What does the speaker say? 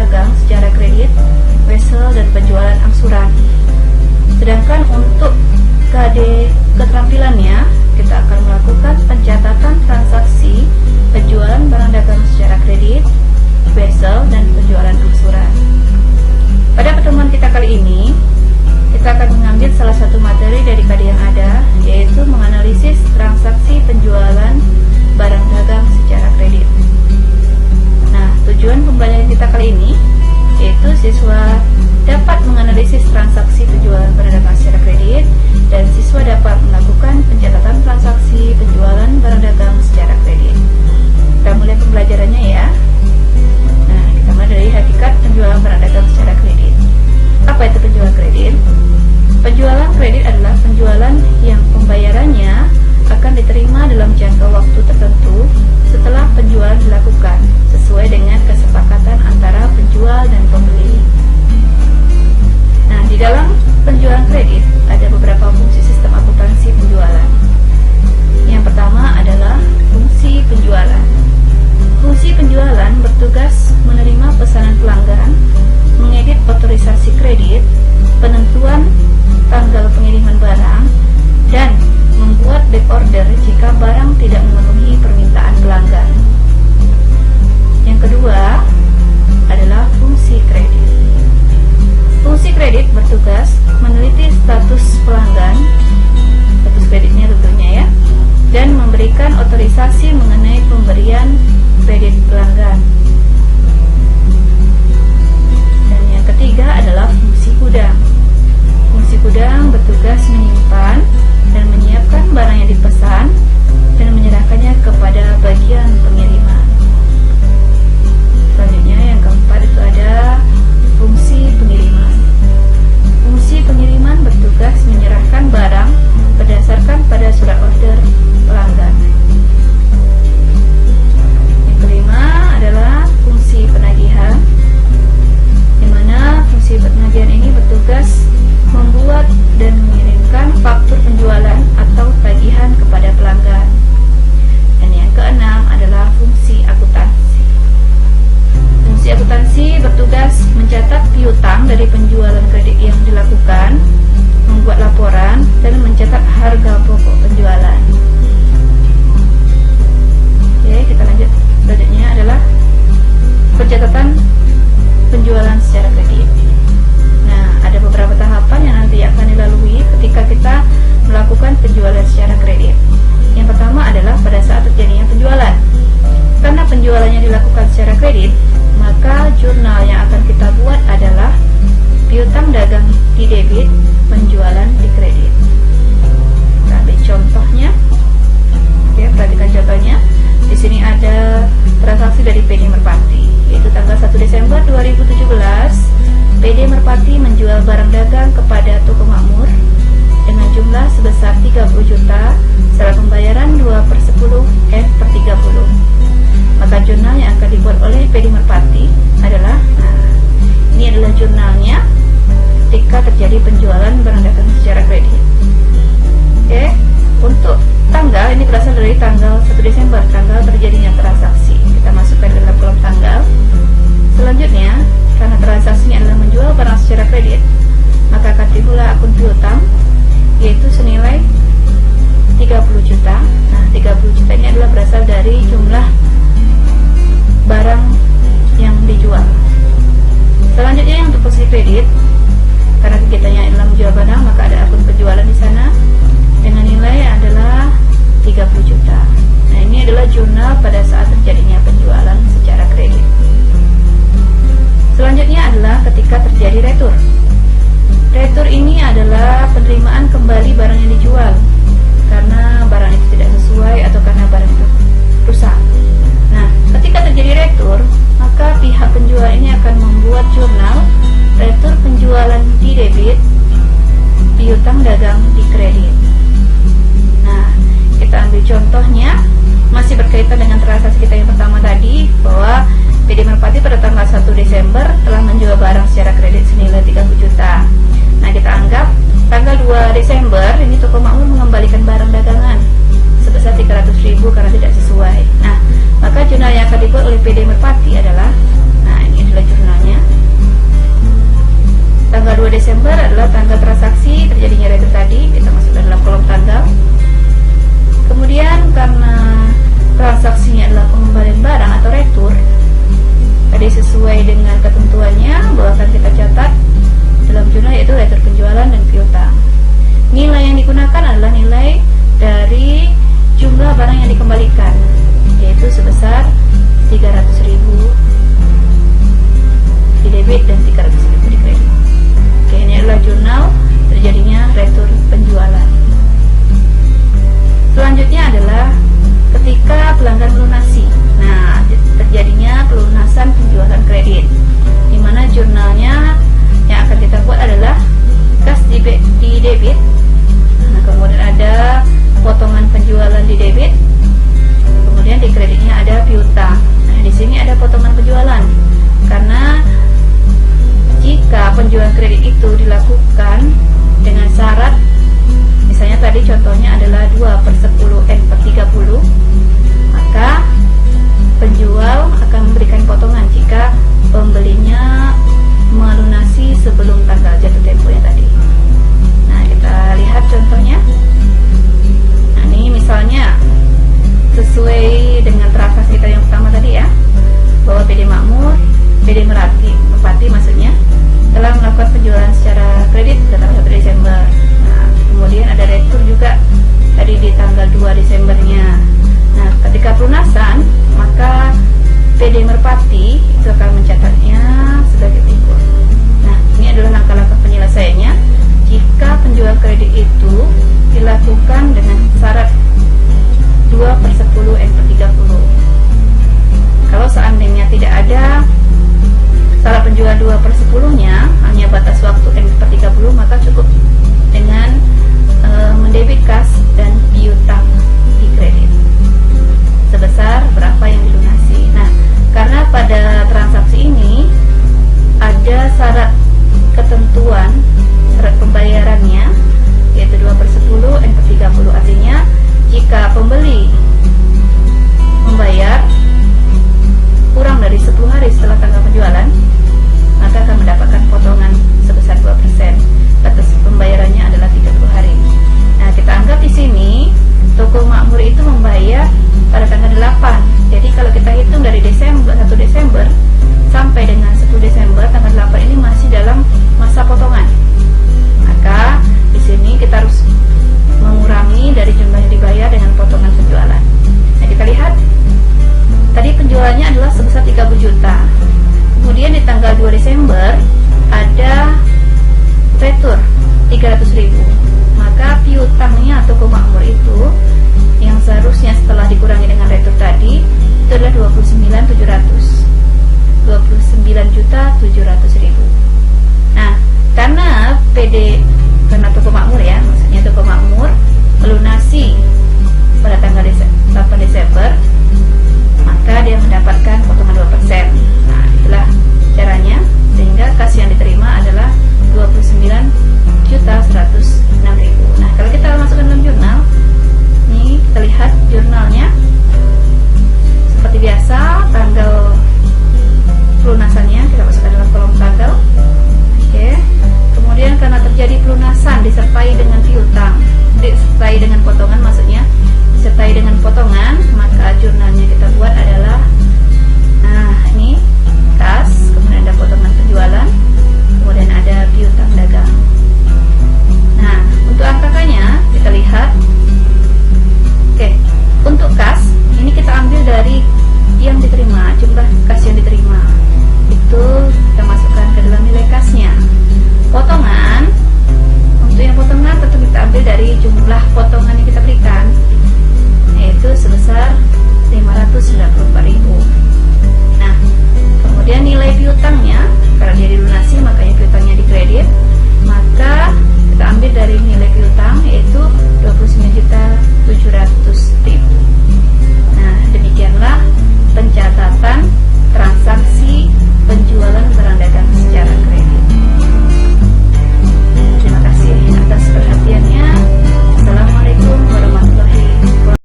dagang secara kredit, wesel, dan penjualan angsuran. Sedangkan untuk KD keterampilannya, kita akan melakukan pencatatan transaksi penjualan barang dagang secara kredit, wesel, dan penjualan angsuran. Pada pertemuan kita kali ini, kita akan mengambil salah satu materi dari KD yang ada, yaitu menganalisis transaksi penjualan barang dagang secara kredit. Nah, tujuan pembelajaran kita kali ini yaitu siswa dapat menganalisis transaksi penjualan barang dagang secara kredit, dan siswa dapat melakukan pencatatan transaksi penjualan barang dagang secara kredit. Kita mulai pembelajarannya ya. Nah, kita mulai dari hakikat penjualan barang dagang secara kredit. Apa itu penjualan kredit? Penjualan kredit adalah penjualan yang pembayarannya akan diterima dalam jangka waktu tertentu setelah penjualan dilakukan, sesuai dengan kesepakatan antara penjual dan pembeli. Nah, di dalam penjualan kredit ada beberapa fungsi sistem akuntansi penjualan. Yang pertama adalah fungsi penjualan. Fungsi penjualan bertugas menerima pesanan pelanggan, mengedit otorisasi kredit, penentuan tanggal pengiriman barang, dan membuat back order jika barang tidak memenuhi permintaan pelanggan. Yang kedua adalah fungsi kredit. Fungsi kredit bertugas meneliti status pelanggan, status kreditnya tentunya ya, dan memberikan otorisasi mengenai pemberian kredit pelanggan. Dan yang ketiga adalah fungsi gudang. Fungsi gudang bertugas menyimpan dan menyiapkan barang yang dipesan dan menyerahkannya kepada bagian pengiriman. Selanjutnya yang keempat itu ada fungsi pengiriman. Fungsi pengiriman bertugas menyerahkan barang berdasarkan pada surat order pelanggan. Yang kelima adalah fungsi penagihan, di mana fungsi penagihan ini bertugas membuat dan mengirimkan faktur penjualan atau tagihan kepada pelanggan. Dan yang keenam adalah fungsi akuntansi. Fungsi akuntansi bertugas mencatat piutang dari penjualan kredit yang dilakukan, membuat laporan, dan mencatat harga pokok penjualan. Oke, kita lanjut. Selanjutnya adalah pencatatan penjualan secara kredit. Nah, ada beberapa tahapan yang nanti akan dilalui ketika kita melakukan penjualan secara kredit. Yang pertama adalah pada saat terjadinya penjualan. Karena penjualannya dilakukan secara kredit, maka jurnal yang akan kita buat adalah piutang dagang di debit, penjualan di kredit. Kita ambil contohnya. Oke, perhatikan contohnya. Di sini ada transaksi dari PD Merpati, yaitu tanggal 1 Desember 2017. PD Merpati menjual barang dagang kepada toko makmur dengan jumlah sebesar 30 juta secara pembayaran 2/10 F/30. Maka jurnal yang akan dibuat oleh PD Merpati adalah, ini adalah jurnalnya ketika terjadi penjualan barang dagang secara kredit. Oke, untuk tanggal ini berasal dari tanggal 1 Desember, tanggal terjadinya transaksi. Kita masukkan dalam kolom tanggal. Selanjutnya, karena transaksinya adalah menjual barang secara kredit, maka akan timbullah akun piutang, yaitu senilai 30 juta. Nah, 30 juta ini adalah berasal dari jumlah barang yang dijual. Selanjutnya yang untuk posisi kredit, karena kegiatannya adalah menjual barang, maka ada akun penjualan di sana dengan nilai adalah 30 juta. Nah, ini adalah jurnal pada saat terjadinya penjualan secara kredit. Selanjutnya adalah ketika terjadi retur. Retur ini adalah penerimaan kembali barang yang dijual karena barang itu tidak sesuai atau karena barang itu rusak. Nah, ketika terjadi retur, maka pihak penjual ini akan membuat jurnal retur penjualan di debit, piutang dagang di kredit. Nah, kita ambil contohnya, masih berkaitan dengan transaksi kita yang pertama tadi, bahwa PD Merpati pada tanggal 1 Desember telah menjual barang secara kredit senilai 30 juta. Nah, kita anggap tanggal 2 Desember ini toko makmur mengembalikan barang dagangan sebesar 300.000 karena tidak sesuai. Nah, maka jurnal yang akan dibuat oleh PD Merpati adalah, nah ini adalah jurnalnya. digunakan adalah nilai dari jumlah barang yang dikembalikan, yaitu sebesar 300.000 di debit dan 300.000 di kredit. Oke, ini adalah jurnal terjadinya retur penjualan. Selanjutnya adalah ketika pelanggan melunasi. Nah, terjadinya pelunasan penjualan kredit, di mana jurnalnya yang akan kita buat adalah kas di debit. Nah, kemudian ada potongan penjualan di debit, kemudian di kreditnya ada piutang. Nah, di sini ada potongan penjualan karena jika penjualan kredit itu dilakukan dengan syarat, misalnya tadi contohnya adalah 2/10 N/30, maka penjual akan memberikan potongan jika pembelinya melunasi sebelum tanggal jatuh temponya tadi. Nah, kita lihat contohnya. Nah, ini misalnya sesuai dengan transaksi kita yang pertama tadi ya, bahwa PD Merpati maksudnya telah melakukan penjualan secara kredit pada tanggal 1 Desember. Nah, kemudian ada retur juga tadi di tanggal 2 Desembernya. Nah, ketika pelunasan, maka PD Merpati itu akan mencatatnya sebagai berikut. Nah, ini adalah langkah-langkah penyelesaiannya jika penjualan kredit itu dilakukan dengan syarat 2/10 N/30. Kalau seandainya tidak ada syarat penjualan 2/10-nya, hanya batas waktu N/30, maka cukup dengan mendebit kas dan piutang di kredit sebesar berapa yang dilunasi. Nah, karena pada transaksi ini ada syarat ketentuan syarat pembayarannya, yaitu 2/10 N/30. Artinya jika pembeli membayar kurang dari 10 hari setelah tanggal penjualan, maka akan mendapatkan potongan sebesar 2%. Batas pembayarannya adalah 30 hari. Nah, kita anggap di sini toko makmur itu membayar pada tanggal 8. Jadi kalau kita hitung dari 1 Desember sampai dengan 10 Desember, tanggal 8 ini masih dalam masa potongan. Maka di sini kita harus mengurangi dari jumlah yang dibayar dengan potongan penjualan. Nah, kita lihat tadi penjualannya adalah sebesar 30 juta. Kemudian di tanggal 2 Desember ada retur 300.000. Maka piutangnya toko makmur itu yang seharusnya setelah dikurangi dengan retur tadi itu adalah 29.700.000. Nah, karena toko makmur ya, maksudnya toko makmur melunasi pada tanggal 8 Desember, maka dia mendapatkan potongan 2%. Nah, itulah caranya sehingga kas yang diterima adalah 29.106.000. Nah, kalau kita masukkan dalam jurnal, ini kita lihat jurnalnya seperti biasa, tanggal pelunasannya kita masukkan dalam kolom tanggal. Oke. Kemudian karena terjadi pelunasan disertai dengan piutang, disertai dengan potongan, maksudnya disertai dengan potongan, maka jurnalnya kita buat adalah, nah ini kas, kemudian ada